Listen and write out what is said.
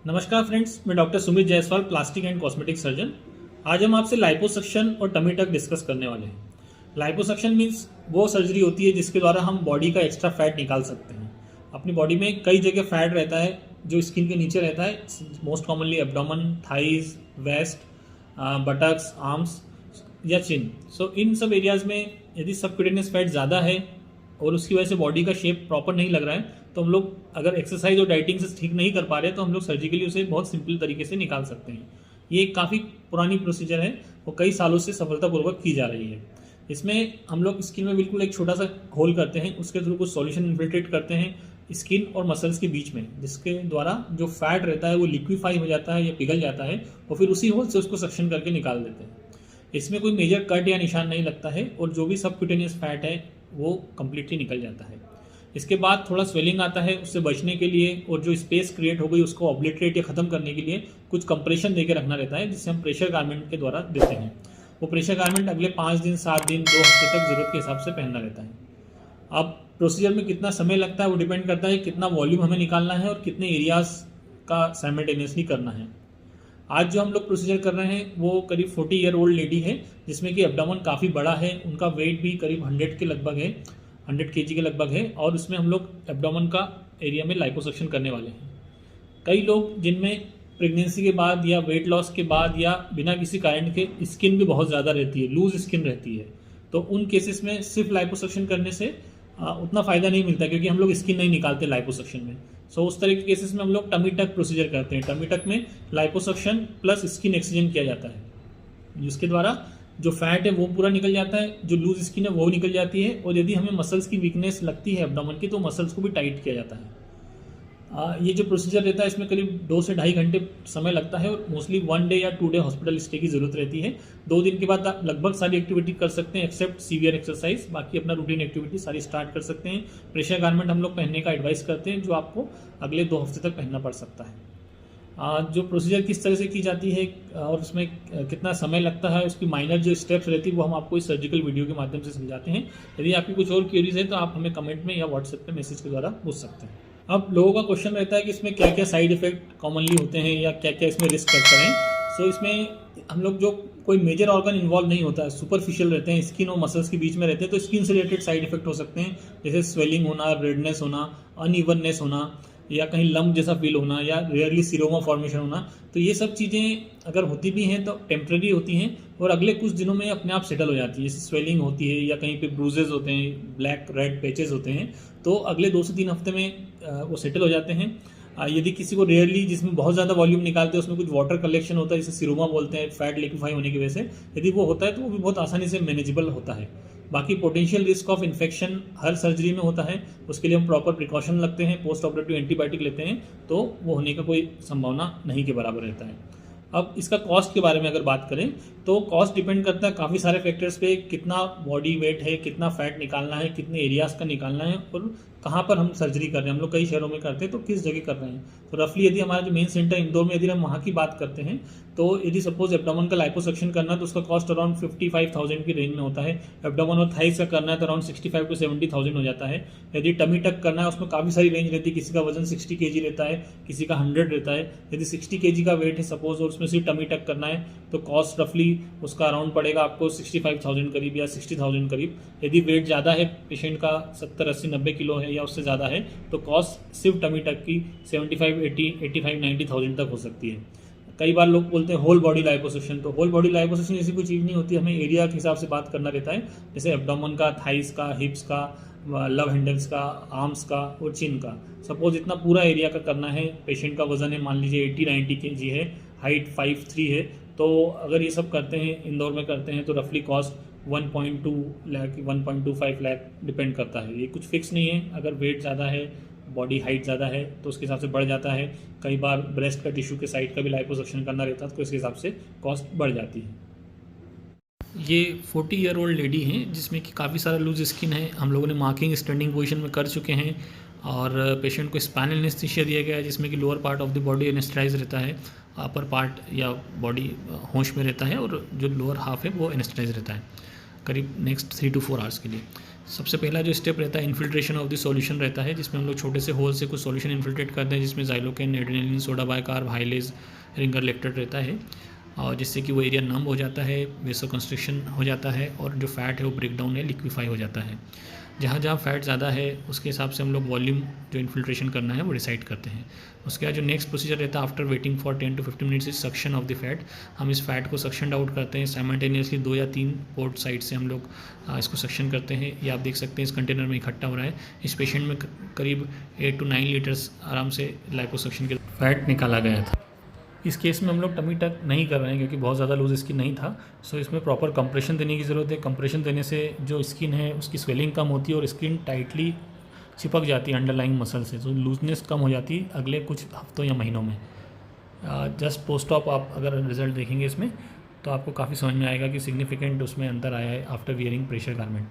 नमस्कार फ्रेंड्स, मैं doctor Sumit Jaiswal, plastic and cosmetic surgeon. आज हम आपसे लाइपोसक्शन और टमी टक डिस्कस करने वाले हैं। लाइपोसक्शन मीन्स वो सर्जरी होती है जिसके द्वारा हम बॉडी का एक्स्ट्रा फैट निकाल सकते हैं। अपनी बॉडी में कई जगह फैट रहता है जो स्किन के नीचे रहता है, most commonly abdomen, thighs, waist, buttocks, arms या चिन। सो इन सब एरियाज में यदि सबक्यूटेनियस फैट ज़्यादा है और उसकी वजह से बॉडी का शेप प्रॉपर नहीं लग रहा है तो हम लोग अगर एक्सरसाइज और डाइटिंग से ठीक नहीं कर पा रहे तो हम लोग सर्जिकली उसे बहुत सिंपल तरीके से निकाल सकते हैं। ये एक काफ़ी पुरानी प्रोसीजर है और कई सालों से सफलतापूर्वक की जा रही है। इसमें हम लोग स्किन में बिल्कुल एक छोटा सा होल करते हैं, उसके थ्रू कुछ सॉल्यूशन इन्फिल्ट्रेट करते हैं स्किन और मसल्स के बीच में, जिसके द्वारा जो फैट रहता है वो लिक्विफाई हो जाता है या पिघल जाता है और फिर उसी होल से उसको सक्शन करके निकाल देते हैं। इसमें कोई मेजर कट या निशान नहीं लगता है और जो भी सबक्यूटेनियस फैट है वो कम्प्लीटली निकल जाता है। इसके बाद थोड़ा स्वेलिंग आता है, उससे बचने के लिए और जो स्पेस क्रिएट हो गई उसको ऑब्लिटरेट या ख़त्म करने के लिए कुछ कंप्रेशन देके रखना रहता है, जिससे हम प्रेशर गारमेंट के द्वारा देते हैं। वो प्रेशर गारमेंट अगले 5 दिन, 7 दिन, 2 हफ्ते तक ज़रूरत के हिसाब से पहनना रहता है। अब प्रोसीजर में कितना समय लगता है वो डिपेंड करता है कितना वॉल्यूम हमें निकालना है और कितने एरियाज का साइमल्टेनियसली करना है। आज जो हम लोग प्रोसीजर कर रहे हैं वो करीब 40 ईयर ओल्ड लेडी है, जिसमें कि एब्डोमेन काफ़ी बड़ा है, उनका वेट भी करीब 100 के लगभग है, 100 kg के लगभग है और उसमें हम लोग एब्डोमेन का एरिया में लाइपोसक्शन करने वाले हैं। कई लोग जिनमें प्रेगनेंसी के बाद या वेट लॉस के बाद या बिना किसी कारण के स्किन भी बहुत ज़्यादा रहती है, लूज स्किन रहती है, तो उन केसेस में सिर्फ लाइपोसक्शन करने से उतना फ़ायदा नहीं मिलता क्योंकि हम लोग स्किन नहीं निकालते लाइपोसक्शन में। सो उस तरह के केसेस में हम लोग टमी टक प्रोसीजर करते हैं। टमी टक में लाइपोसक्शन प्लस स्किन एक्सचेंज किया जाता है, जिसके द्वारा जो फैट है वो पूरा निकल जाता है, जो लूज स्किन है वो निकल जाती है और यदि हमें मसल्स की वीकनेस लगती है एब्डोमेन की तो मसल्स को भी टाइट किया जाता है। ये जो प्रोसीजर रहता है इसमें करीब 2 से ढाई घंटे समय लगता है और मोस्टली 1 डे या 2 डे हॉस्पिटल स्टे की ज़रूरत रहती है। 2 दिन के बाद आप लगभग सारी एक्टिविटी कर सकते हैं एक्सेप्ट सीवियर एक्सरसाइज, बाकी अपना रूटीन एक्टिविटी सारी स्टार्ट कर सकते हैं। प्रेशर गारमेंट हम लोग पहनने का एडवाइस करते हैं जो आपको अगले 2 हफ्ते तक पहनना पड़ सकता है। जो प्रोसीजर किस तरह से की जाती है और उसमें कितना समय लगता है, उसकी माइनर जो स्टेप्स रहती है वो हम आपको इस सर्जिकल वीडियो के माध्यम से समझाते हैं। यदि आपकी कुछ और क्वेरीज है तो आप हमें कमेंट में या व्हाट्सएप पे मैसेज के द्वारा पूछ सकते हैं। अब लोगों का क्वेश्चन रहता है कि इसमें क्या क्या साइड इफेक्ट कॉमनली होते हैं या क्या क्या इसमें रिस्क फैक्टर हैं। सो इसमें हम लोग जो कोई मेजर ऑर्गन इन्वॉल्व नहीं होता है, सुपरफिशियल रहते हैं, स्किन और मसल्स के बीच में रहते हैं, तो स्किन से रिलेटेड साइड इफेक्ट हो सकते हैं, जैसे स्वेलिंग होना, रेडनेस होना, अनइवननेस होना या कहीं लम्ब जैसा फील होना या रेयरली सीरोमा फॉर्मेशन होना। तो ये सब चीज़ें अगर होती भी हैं तो टेम्प्रेरी होती हैं और अगले कुछ दिनों में अपने आप सेटल हो जाती है। जैसे स्वेलिंग होती है या कहीं पे ब्रूजेज होते हैं, ब्लैक रेड पैचेस होते हैं, तो अगले 2 से 3 हफ्ते में वो सेटल हो जाते हैं। यदि किसी को रेयरली जिसमें बहुत ज़्यादा वॉल्यूम निकालते हैं उसमें कुछ वाटर कलेक्शन होता है जिसे सीरोमा बोलते हैं, फैट लिक्विफाई होने की वजह से, यदि वो होता है तो वो भी बहुत आसानी से मैनेजेबल होता है। बाकी potential risk of infection her surgery में होता है, उसके लिए हम प्रॉपर प्रिकॉशन लगते हैं, पोस्ट ऑपरेटिव एंटीबायोटिक लेते हैं, तो वो होने का कोई संभावना नहीं के बराबर रहता है। अब इसका कॉस्ट के बारे में अगर बात करें तो कॉस्ट डिपेंड करता है काफ़ी सारे फैक्टर्स पे, कितना बॉडी वेट है, कितना फैट निकालना है, कितने एरियाज का निकालना है और कहाँ पर हम सर्जरी कर रहे हैं। हम लोग कई शहरों में करते हैं तो किस जगह कर रहे हैं। तो रफली यदि हमारा जो मेन सेंटर इंदौर में यदि हम वहाँ की बात करते हैं तो यदि सपोज एब्डोमेन का लाइपोसक्शन करना है तो उसका कॉस्ट अराउंड 55,000 की रेंज में होता है। एब्डोमेन और थाइस का करना है तो अराउंड 65 to 70,000 हो जाता है। यदि टमी टक करना है उसमें काफ़ी सारी रेंज रहती है, किसी का वजन 60 kg रहता है, किसी का 100 रहता है। यदि 60 kg का वेट है सपोज और उसमें सिर्फ टमी टक करना है तो कॉस्ट रफली उसका अराउंड पड़ेगा आपको 65,000 करीब या 60,000 करीब। यदि वेट ज़्यादा है, पेशेंट का 70, 80, 90 किलो है या उससे ज़्यादा है तो कॉस्ट सिर्फ टमी टक की 75, 80, 85, 90,000 तक हो सकती है। कई बार लोग बोलते हैं होल बॉडी लाइपोसक्शन, तो होल बॉडी लाइपोसक्शन ऐसी कोई चीज़ नहीं होती, हमें एरिया के हिसाब से बात करना रहता है, जैसे एब्डोमेन का, थाइस का, हिप्स का, लव हैंडल्स का, आर्म्स का और चिन का। सपोज इतना पूरा एरिया का करना है, पेशेंट का वजन है मान लीजिए 80-90 kg है, हाइट 5'3" है, तो अगर ये सब करते हैं, इंदौर में करते हैं तो रफली कॉस्ट 1.2 लाख 1.25 लाख डिपेंड करता है। ये कुछ फिक्स नहीं है, अगर वेट ज़्यादा है, बॉडी हाइट ज़्यादा है तो उसके हिसाब से बढ़ जाता है। कई बार ब्रेस्ट का टिश्यू के साइड का भी लाइपोसक्शन करना रहता है तो इसके हिसाब से कॉस्ट बढ़ जाती है। ये 40 ईयर ओल्ड लेडी हैं जिसमें कि काफ़ी सारा लूज स्किन है। हम लोगों ने मार्किंग स्टैंडिंग पोजीशन में कर चुके हैं और पेशेंट को स्पाइनल एनेस्थीसिया दिया गया है जिसमें कि lower part of the body anaesthetise रहता है, अपर पार्ट या बॉडी होश में रहता है और जो लोअर हाफ है वो एनेस्थेटाइज रहता है करीब नेक्स्ट 3 to 4 आवर्स के लिए। सबसे पहला जो स्टेप रहता है इन्फिल्ट्रेशन ऑफ द सॉल्यूशन रहता है, जिसमें हम लोग छोटे से होल से कुछ सॉल्यूशन इन्फिल्ट्रेट करते हैं, जिसमें xylocaine, adrenaline, soda bicarb, hyalase, Ringer lactate रहता है, और जिससे कि वो एरिया नम हो जाता है, वेसो कंस्ट्रिक्शन हो जाता है, और जो फैट है वो ब्रेक डाउन है, लिक्विफाई हो जाता है। जहाँ जहाँ फैट ज़्यादा है उसके हिसाब से हम लोग वॉल्यूम जो इन्फिल्ट्रेशन करना है वो डिसाइड करते हैं। उसके बाद जो नेक्स्ट प्रोसीजर रहता है after waiting for 10 to 15 minutes is suction of the fat. हम इस फैट को सक्शन आउट करते हैं साइमल्टेनियसली 2 या 3 पोर्ट साइड से हम लोग इसको सक्शन करते हैं। ये आप देख सकते हैं इस कंटेनर में इकट्ठा हो रहा है। इस पेशेंट में करीब 8 to 9 लीटर्स आराम से लाइपोसक्शन के फैट निकाला गया था। इस केस में हम लोग टमी टक नहीं कर रहे हैं क्योंकि बहुत ज़्यादा लूज स्किन नहीं था। सो इसमें प्रॉपर कंप्रेशन देने की ज़रूरत है। कंप्रेशन देने से जो स्किन है उसकी स्वेलिंग कम होती है और स्किन टाइटली चिपक जाती है अंडरलाइंग मसल से, तो लूजनेस कम हो जाती है अगले कुछ हफ्तों या महीनों में। जस्ट पोस्ट ऑप आप अगर रिजल्ट देखेंगे इसमें तो आपको काफ़ी समझ में आएगा कि सिग्निफिकेंट उसमें अंतर आया है आफ्टर वियरिंग प्रेशर गारमेंट।